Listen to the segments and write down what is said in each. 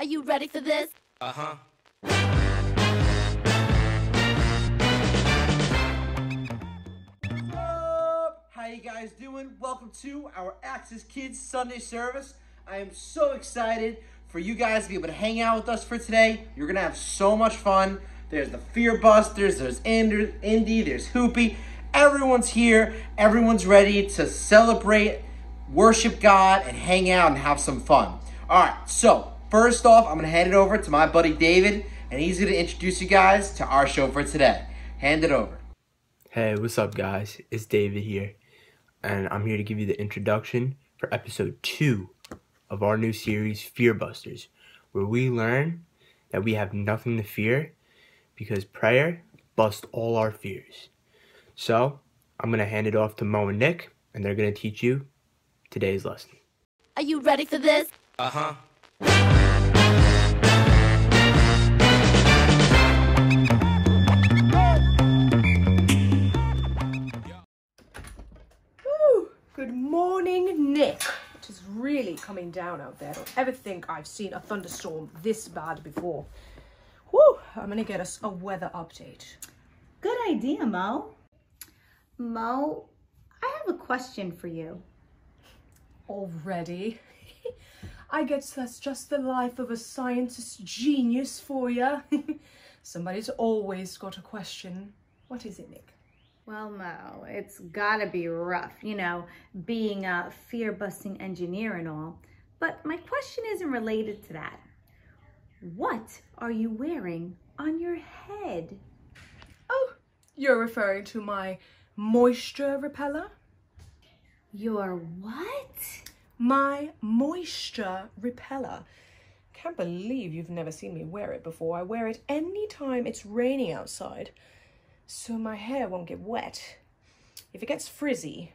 Are you ready for this? Uh-huh. How you guys doing? Welcome to our Access Kids Sunday service. I am so excited for you guys to be able to hang out with us for today. You're gonna have so much fun. There's the Fearbusters, there's Indy, there's Hoopy. Everyone's here. Everyone's ready to celebrate, worship God, and hang out and have some fun. All right, so first off, I'm gonna hand it over to my buddy David, and he's gonna introduce you guys to our show for today. Hand it over. Hey, what's up guys? It's David here, and I'm here to give you the introduction for episode 2 of our new series, Fearbusters, where we learn that we have nothing to fear because prayer busts all our fears. So, I'm going to hand it off to Mo and Nick, and they're going to teach you today's lesson. Are you ready for this? Uh-huh. Good morning, Nick. It is really coming down out there. I don't ever think I've seen a thunderstorm this bad before. Whew, I'm gonna get us a weather update. Good idea, Mo. Mo, I have a question for you. Already? I guess that's just the life of a scientist genius for you. Somebody's always got a question. What is it, Nick? Well, Mo, it's gotta be rough, being a fear-busting engineer and all. But my question isn't related to that. What are you wearing on your head? Oh, you're referring to my moisture repeller? Your what? My moisture repeller. Can't believe you've never seen me wear it before. I wear it anytime it's raining outside, so my hair won't get wet. If it gets frizzy,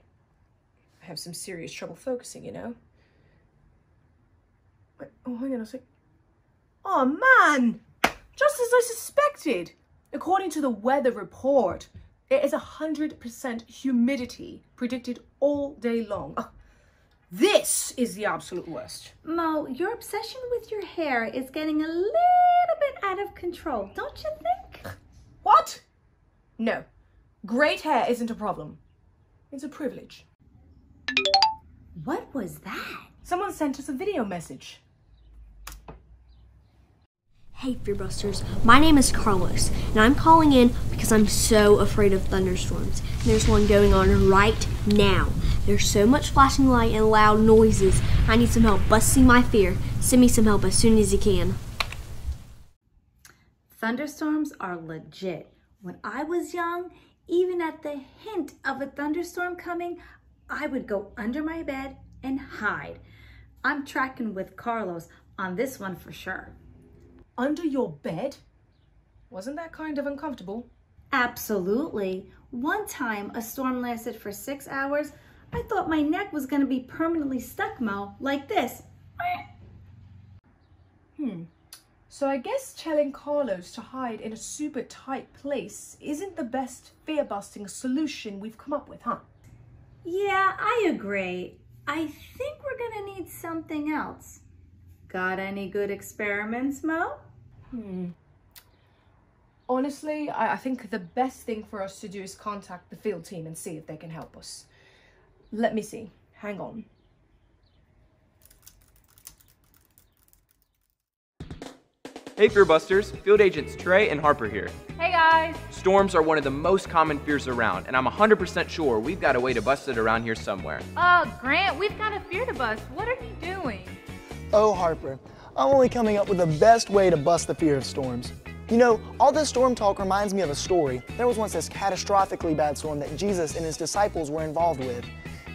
I have some serious trouble focusing, Wait, oh, hang on a sec. Oh man! Just as I suspected! According to the weather report, it is 100% humidity predicted all day long. Oh, this is the absolute worst. Mo, your obsession with your hair is getting a little bit out of control, don't you think? What? No, great hair isn't a problem. It's a privilege. What was that? Someone sent us a video message. Hey Fearbusters, my name is Carlos, and I'm calling in because I'm so afraid of thunderstorms. And there's one going on right now. There's so much flashing light and loud noises. I need some help busting my fear. Send me some help as soon as you can. Thunderstorms are legit. When I was young, even at the hint of a thunderstorm coming, I would go under my bed and hide. I'm tracking with Carlos on this one for sure. Under your bed? Wasn't that kind of uncomfortable? Absolutely. One time, a storm lasted for 6 hours. I thought my neck was going to be permanently stuck, Mo, like this. So I guess telling Carlos to hide in a super tight place isn't the best fear-busting solution we've come up with, huh? Yeah, I agree. I think we're going to need something else. Got any good experiments, Mo? Honestly, I think the best thing for us to do is contact the field team and see if they can help us. Let me see. Hang on. Hey Fearbusters, Field Agents Trey and Harper here. Hey guys! Storms are one of the most common fears around, and I'm 100% sure we've got a way to bust it around here somewhere. Grant, we've got a fear to bust. What are you doing? Oh, Harper, I'm only coming up with the best way to bust the fear of storms. All this storm talk reminds me of a story. There was once this catastrophically bad storm that Jesus and his disciples were involved with.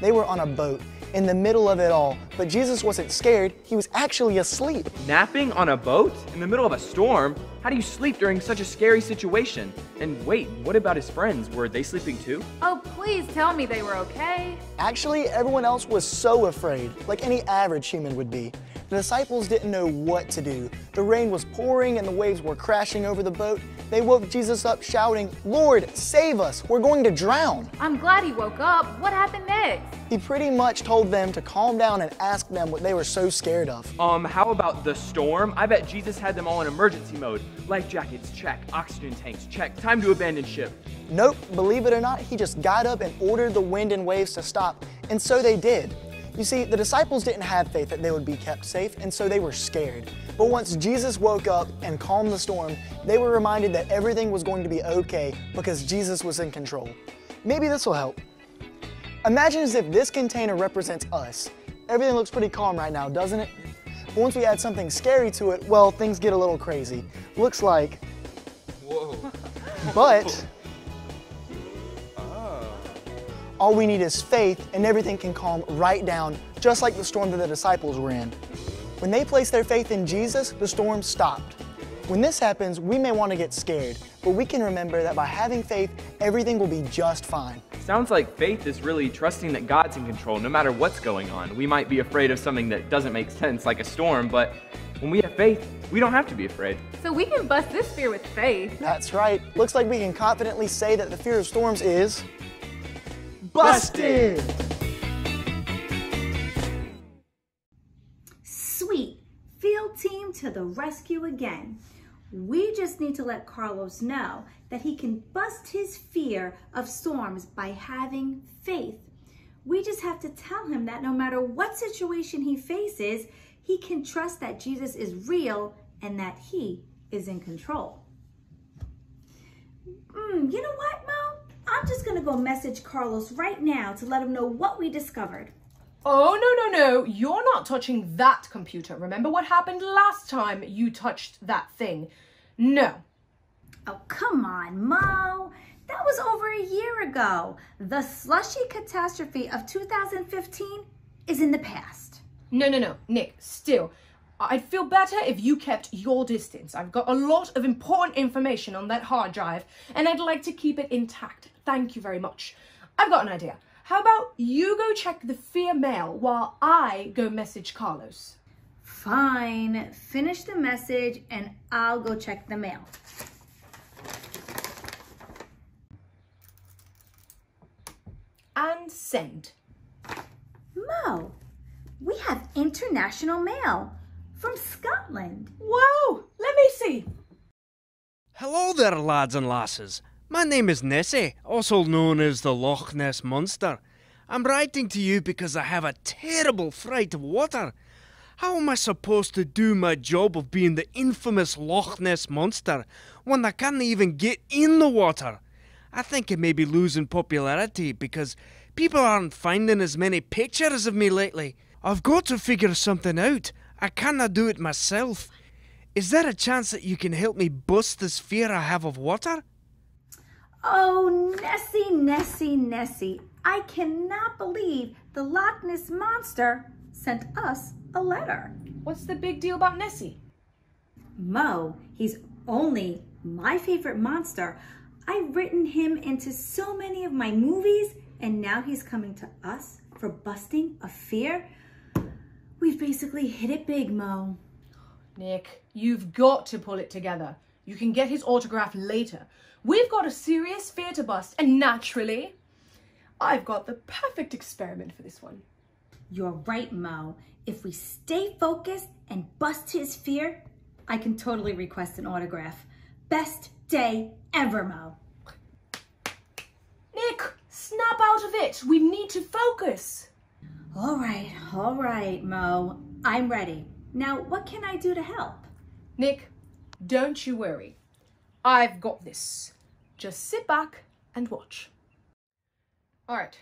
They were on a boat in the middle of it all, but Jesus wasn't scared. He was actually asleep. Napping on a boat in the middle of a storm? How do you sleep during such a scary situation? And wait, what about his friends? Were they sleeping too? Oh, please tell me they were okay. Actually, everyone else was so afraid, like any average human would be. The disciples didn't know what to do. The rain was pouring and the waves were crashing over the boat. They woke Jesus up shouting, "Lord, save us! We're going to drown!" I'm glad he woke up. What happened next? He pretty much told them to calm down and ask them what they were so scared of. How about the storm? I bet Jesus had them all in emergency mode. Life jackets, check. Oxygen tanks, check. Time to abandon ship. Nope, believe it or not, he just got up and ordered the wind and waves to stop, and so they did. You see, the disciples didn't have faith that they would be kept safe, and so they were scared. But once Jesus woke up and calmed the storm, they were reminded that everything was going to be okay because Jesus was in control. Maybe this will help. Imagine as if this container represents us. Everything looks pretty calm right now, doesn't it? But once we add something scary to it, well, things get a little crazy. Looks like... Whoa. But... all we need is faith, and everything can calm right down, just like the storm that the disciples were in. When they placed their faith in Jesus, the storm stopped. When this happens, we may want to get scared, but we can remember that by having faith, everything will be just fine. Sounds like faith is really trusting that God's in control no matter what's going on. We might be afraid of something that doesn't make sense, like a storm, but when we have faith, we don't have to be afraid. So we can bust this fear with faith. That's right. Looks like we can confidently say that the fear of storms is... busted! Sweet. Field team to the rescue again. We just need to let Carlos know that he can bust his fear of storms by having faith. We just have to tell him that no matter what situation he faces, he can trust that Jesus is real and that he is in control. You know what, Mo? I'm just gonna go message Carlos right now to let him know what we discovered. Oh, no. You're not touching that computer. Remember what happened last time you touched that thing? No. Oh, come on, Mo. That was over a year ago. The slushy catastrophe of 2015 is in the past. No. Nick, still, I'd feel better if you kept your distance. I've got a lot of important information on that hard drive, and I'd like to keep it intact. Thank you very much. I've got an idea. How about you go check the fear mail while I go message Carlos? Fine. Finish the message and I'll go check the mail. And send. Mo, we have international mail from Scotland. Whoa, let me see. Hello there, lads and lasses. My name is Nessie, also known as the Loch Ness Monster. I'm writing to you because I have a terrible fright of water. How am I supposed to do my job of being the infamous Loch Ness Monster when I can't even get in the water? I think it may be losing popularity because people aren't finding as many pictures of me lately. I've got to figure something out. I cannot do it myself. Is there a chance that you can help me bust this fear I have of water? Oh, Nessie. I cannot believe the Loch Ness Monster sent us a letter. What's the big deal about Nessie? Mo, he's only my favorite monster. I've written him into so many of my movies, and now he's coming to us for busting a fear. We've basically hit it big, Mo. Nick, you've got to pull it together. You can get his autograph later. We've got a serious fear to bust, and naturally, I've got the perfect experiment for this one. You're right, Mo. If we stay focused and bust his fear, I can totally request an autograph. Best day ever, Mo. Nick, snap out of it. We need to focus. All right, Mo. I'm ready. Now, what can I do to help? Nick, don't you worry. I've got this. Just sit back and watch. All right.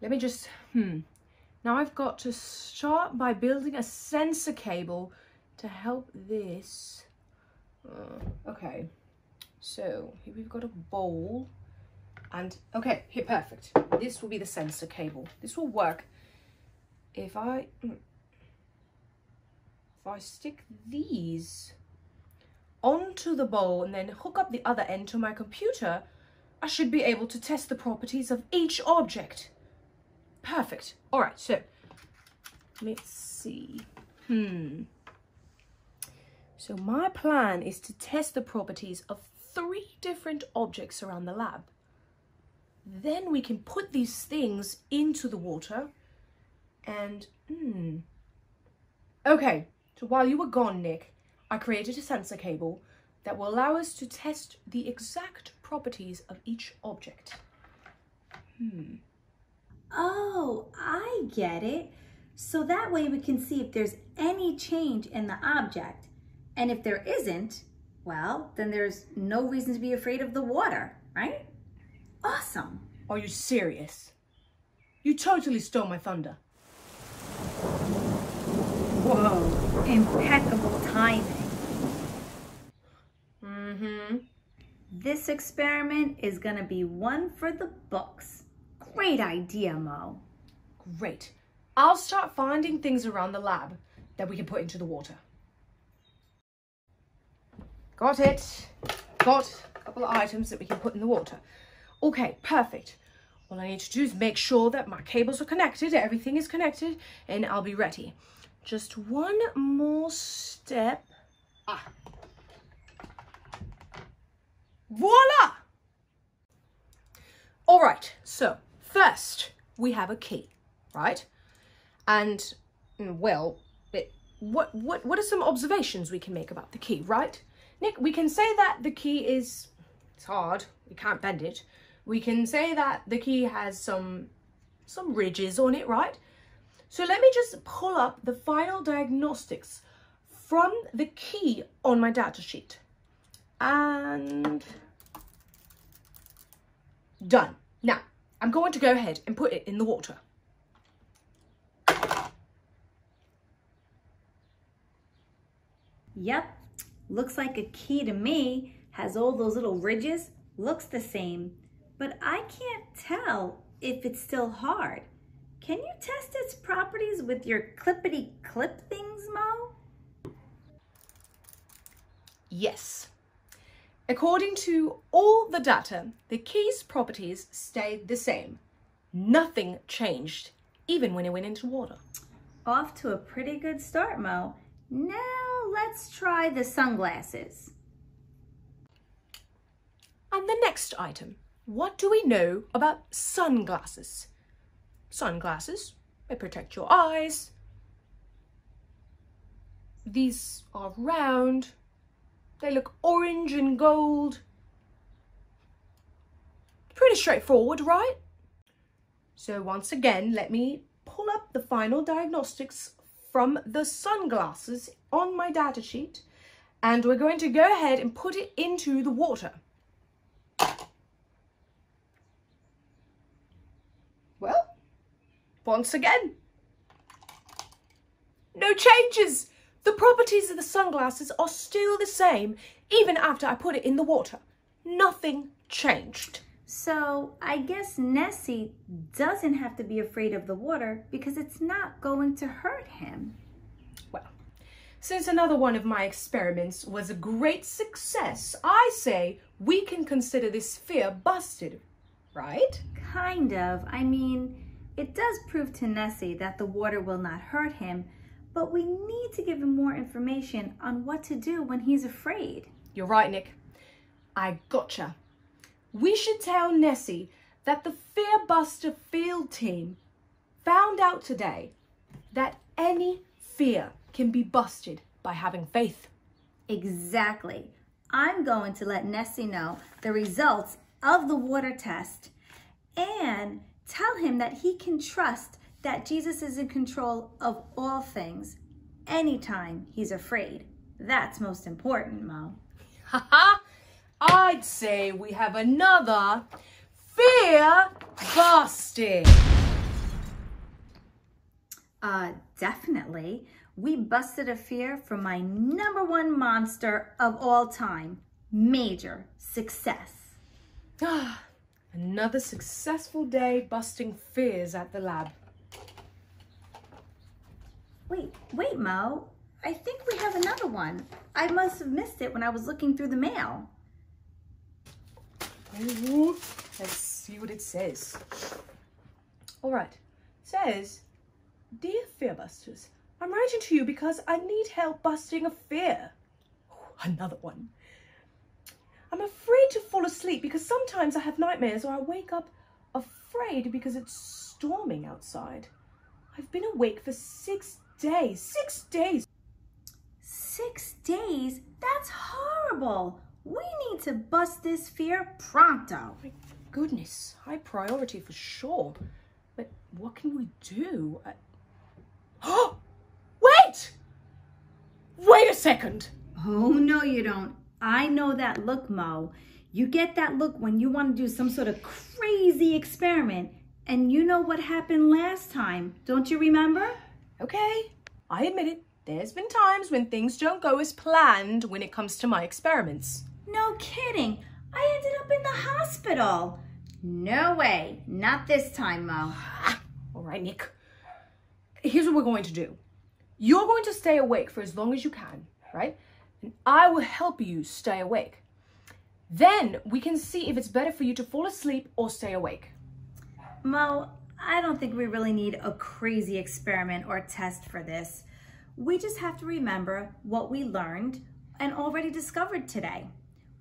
Let me just, Now I've got to start by building a sensor cable to help this. Okay. So here we've got a bowl. And, okay, here, perfect. This will be the sensor cable. This will work if I stick these onto the bowl and then hook up the other end to my computer, I should be able to test the properties of each object. Perfect. All right, so Let's see. So my plan is to test the properties of 3 different objects around the lab. Then we can put these things into the water and... Okay, so while you were gone, Nick, I created a sensor cable that will allow us to test the exact properties of each object. Oh, I get it. So that way we can see if there's any change in the object. And if there isn't, well, then there's no reason to be afraid of the water, right? Awesome. Are you serious? You totally stole my thunder. Whoa, impeccable timing. This experiment is gonna be one for the books. Great idea, Mo. Great. I'll start finding things around the lab that we can put into the water. Got it. Got a couple of items that we can put in the water. Okay, perfect. All I need to do is make sure that my cables are connected, everything is connected, and I'll be ready. Just one more step. Voila! All right, so first we have a key, right? And, well, what are some observations we can make about the key, right? Nick, we can say that the key it's hard, we can't bend it. We can say that the key has some ridges on it, right? So let me just pull up the final diagnostics from the key on my data sheet. And done. Now, I'm going to go ahead and put it in the water. Yep, looks like a key to me. Has all those little ridges, looks the same, but I can't tell if it's still hard. Can you test its properties with your clippity-clip things, Mo? Yes. According to all the data, the key's properties stayed the same. Nothing changed, even when it went into water. Off to a pretty good start, Mo. Now let's try the sunglasses. And the next item, what do we know about sunglasses? Sunglasses, they protect your eyes. These are round. They look orange and gold. Pretty straightforward, right? So once again, let me pull up the final diagnostics from the sunglasses on my data sheet, and we're going to go ahead and put it into the water. Well, once again, no changes. The properties of the sunglasses are still the same, even after I put it in the water. Nothing changed. So I guess Nessie doesn't have to be afraid of the water because it's not going to hurt him. Well, since another one of my experiments was a great success, I say we can consider this fear busted, right? Kind of. I mean, it does prove to Nessie that the water will not hurt him, but we need to give him more information on what to do when he's afraid. You're right, Nick. I gotcha. We should tell Nessie that the Fearbuster field team found out today that any fear can be busted by having faith. Exactly. I'm going to let Nessie know the results of the water test and tell him that he can trust that Jesus is in control of all things anytime he's afraid. That's most important, Mo. Haha! I'd say we have another fear busted. Definitely. We busted a fear from my #1 monster of all time. Major success. Another successful day busting fears at the lab. Wait, Mo. I think we have another one. I must have missed it when I was looking through the mail. Ooh, let's see what it says. All right, it says, Dear Fearbusters, I'm writing to you because I need help busting a fear. Another one. I'm afraid to fall asleep because sometimes I have nightmares or I wake up afraid because it's storming outside. I've been awake for 6 days. 6 days! 6 days? That's horrible. We need to bust this fear pronto. My goodness, high priority for sure. But what can we do? Oh, wait! Wait a second! Oh, no, you don't. I know that look, Mo. You get that look when you want to do some sort of crazy experiment. And you know what happened last time, don't you remember? Okay, I admit it. There's been times when things don't go as planned when it comes to my experiments. No kidding. I ended up in the hospital. No way. Not this time, Mo. All right, Nick. Here's what we're going to do. You're going to stay awake for as long as you can, right? And I will help you stay awake. Then we can see if it's better for you to fall asleep or stay awake. Mo, I don't think we really need a crazy experiment or test for this. We just have to remember what we learned and already discovered today.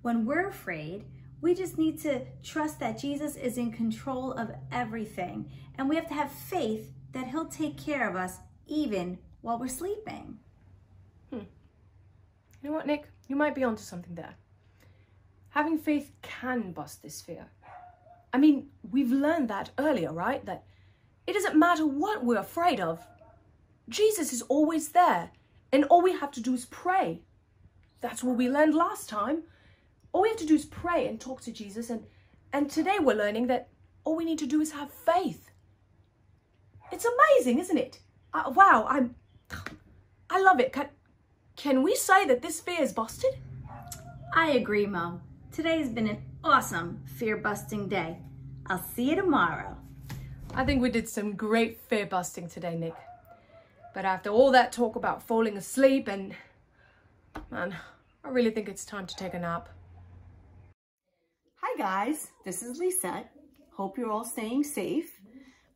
When we're afraid, we just need to trust that Jesus is in control of everything. And we have to have faith that he'll take care of us even while we're sleeping. You know what, Nick? You might be onto something there. Having faith can bust this fear. I mean, we've learned that earlier, right? That it doesn't matter what we're afraid of. Jesus is always there. And all we have to do is pray. That's what we learned last time. All we have to do is pray and talk to Jesus. And today we're learning that all we need to do is have faith. It's amazing, isn't it? Wow, I love it. Can we say that this fear is busted? I agree, Mo. Today's been an awesome fear-busting day. I'll see you tomorrow. I think we did some great fear busting today, Nick. But after all that talk about falling asleep man, I really think it's time to take a nap. Hi guys, this is Lisette. Hope you're all staying safe.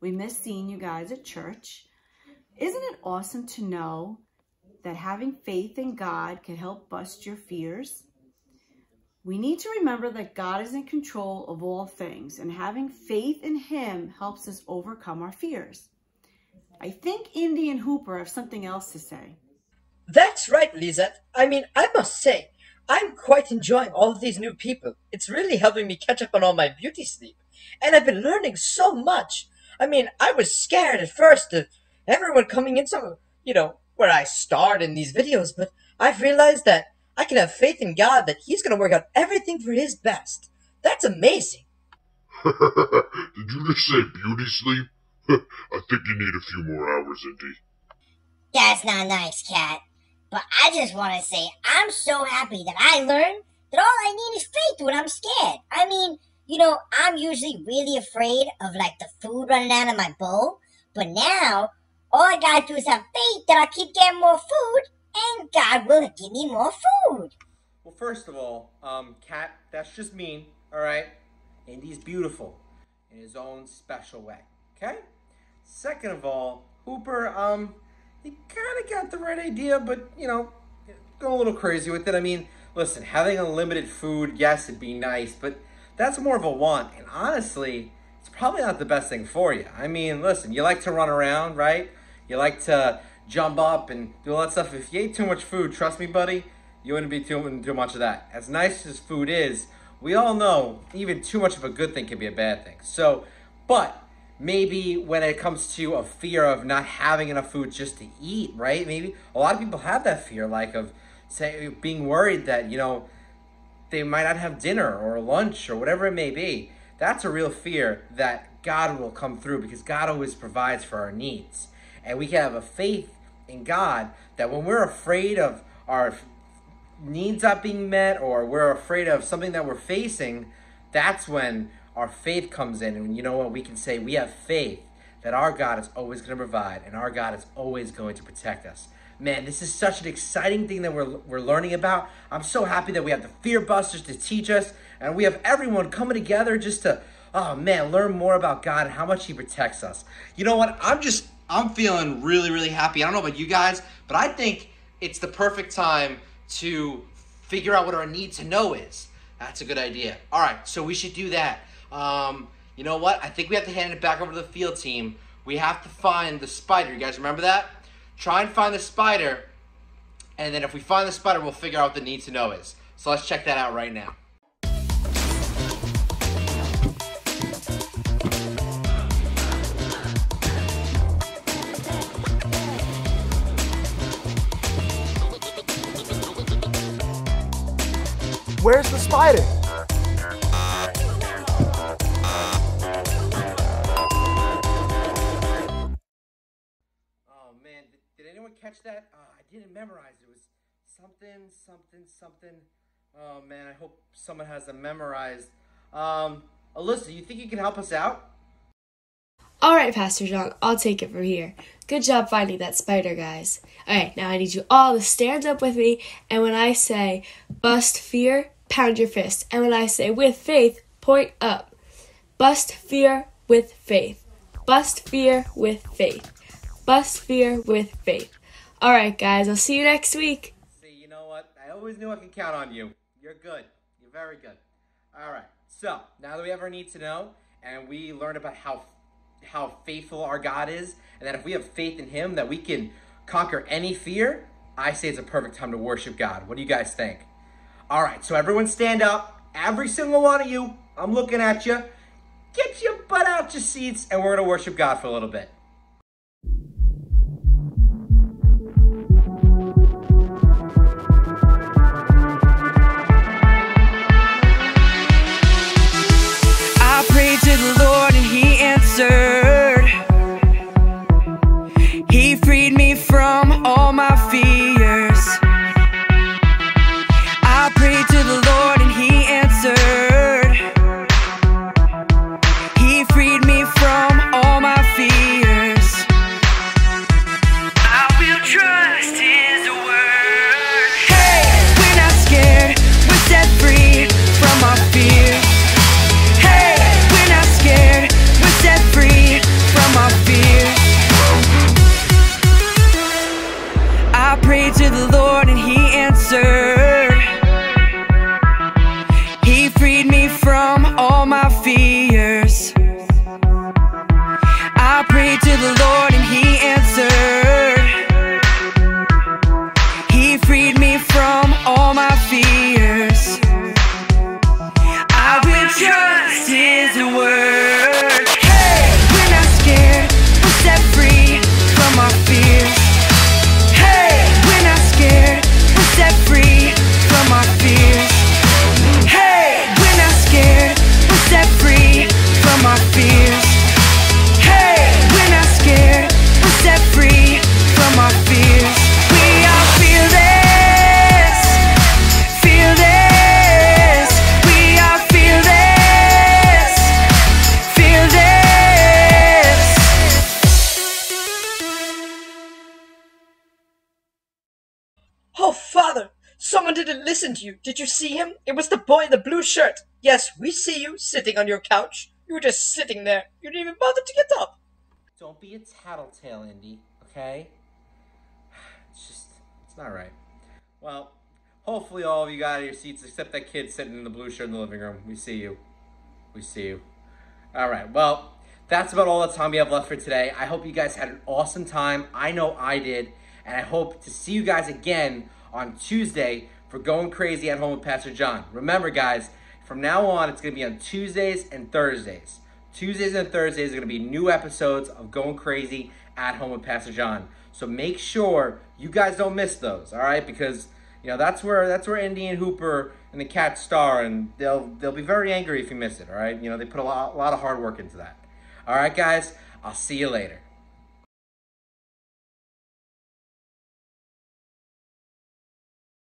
We miss seeing you guys at church. Isn't it awesome to know that having faith in God can help bust your fears? We need to remember that God is in control of all things, and having faith in him helps us overcome our fears. I think Indy and Hooper have something else to say. That's right, Lisette. I mean, I must say, I'm quite enjoying all of these new people. It's really helping me catch up on all my beauty sleep. And I've been learning so much. I mean, I was scared at first of everyone coming into, where I starred in these videos, but I've realized that I can have faith in God that he's going to work out everything for his best. That's amazing. Did you just say beauty sleep? I think you need a few more hours, Indy. That's not nice, Cat. But I just want to say I'm so happy that I learned that all I need is faith when I'm scared. I mean, I'm usually really afraid of, the food running out of my bowl. But now, all I gotta do is have faith that I'll keep getting more food, and God will give me more food. Well, first of all, Cat, that's just mean, all right? Indy's beautiful in his own special way, okay? Second of all, Hooper, he kind of got the right idea, but, go a little crazy with it. I mean, listen, having unlimited food, yes, it'd be nice, but that's more of a want. And honestly, it's probably not the best thing for you. I mean, listen, you like to run around, right? You like to jump up and do all that stuff. If you ate too much food, trust me, buddy, you wouldn't be doing too much of that. As nice as food is, we all know even too much of a good thing can be a bad thing. So, but maybe when it comes to a fear of not having enough food just to eat, right? Maybe a lot of people have that fear, of being worried that, they might not have dinner or lunch or whatever it may be. That's a real fear that God will come through, because God always provides for our needs. And we can have a faith in God that when we're afraid of our needs not being met, or we're afraid of something that we're facing, that's when our faith comes in. And you know what? We can say we have faith that our God is always going to provide, and our God is always going to protect us. Man, this is such an exciting thing that we're learning about. I'm so happy that we have the Fearbusters to teach us, and we have everyone coming together just to, learn more about God and how much he protects us. You know what? I'm just I'm feeling really, really happy. I don't know about you guys, but I think it's the perfect time to figure out what our need to know is. That's a good idea. All right, so we should do that. You know what? I think we have to hand it back over to the field team. We have to find the spider. You guys remember that? Try and find the spider, and then if we find the spider, we'll figure out what the need to know is. So let's check that out right now. Where's the spider? Oh man, did anyone catch that? I didn't memorize it. It was something. Oh man, I hope someone has them memorized. Alyssa, you think you can help us out? Alright, Pastor John, I'll take it from here. Good job finding that spider, guys. Alright, now I need you all to stand up with me, and when I say bust fear, pound your fist. And when I say with faith, point up. Bust fear with faith. Bust fear with faith. Bust fear with faith. Alright, guys, I'll see you next week. See, you know what? I always knew I could count on you. You're good. You're very good. Alright, so now that we have our need to know, and we learned about how faithful our God is, and that if we have faith in Him, that we can conquer any fear, I say it's a perfect time to worship God. What do you guys think? All right, so everyone stand up. Every single one of you, I'm looking at you. Get your butt out your seats, and we're going to worship God for a little bit. I prayed to the Lord and He answered. He freed me from all my fears. I prayed to the Lord and He answered. He freed me from all my fears. I will trust His word. Hey, we're not scared. We're set free from our fears. Hey, we're not scared. We're set free from our fears. I prayed to the Lord and He answered. He freed me from all my fears. I prayed to the Lord and He answered. He freed me from all my fears. I will trust His word. Hey, we're not scared. We're set free from our fears. Hey, we're not scared. We're set free from our fears. Hey, we're not scared. We're set free from our fears. Hey, we're not scared. We're set free from our fears. We are fearless. Fearless. We are fearless. Fearless. Oh, Father! Someone didn't listen to you. Did you see him? It was the boy in the blue shirt. Yes, we see you sitting on your couch. You were just sitting there. You didn't even bother to get up. Don't be a tattletale, Indy, okay? It's not right. Well, hopefully all of you got out of your seats except that kid sitting in the blue shirt in the living room. We see you. We see you. All right, well, that's about all the time we have left for today. I hope you guys had an awesome time. I know I did. And I hope to see you guys again on Tuesday for Going Crazy at Home with Pastor John. Remember, guys, from now on, it's going to be on Tuesdays and Thursdays. Tuesdays and Thursdays are going to be new episodes of Going Crazy at Home with Pastor John. So make sure you guys don't miss those, all right? Because, you know, that's where Indy and Hooper and the Cat star, and they'll be very angry if you miss it, all right? You know, they put a lot of hard work into that. All right, guys, I'll see you later.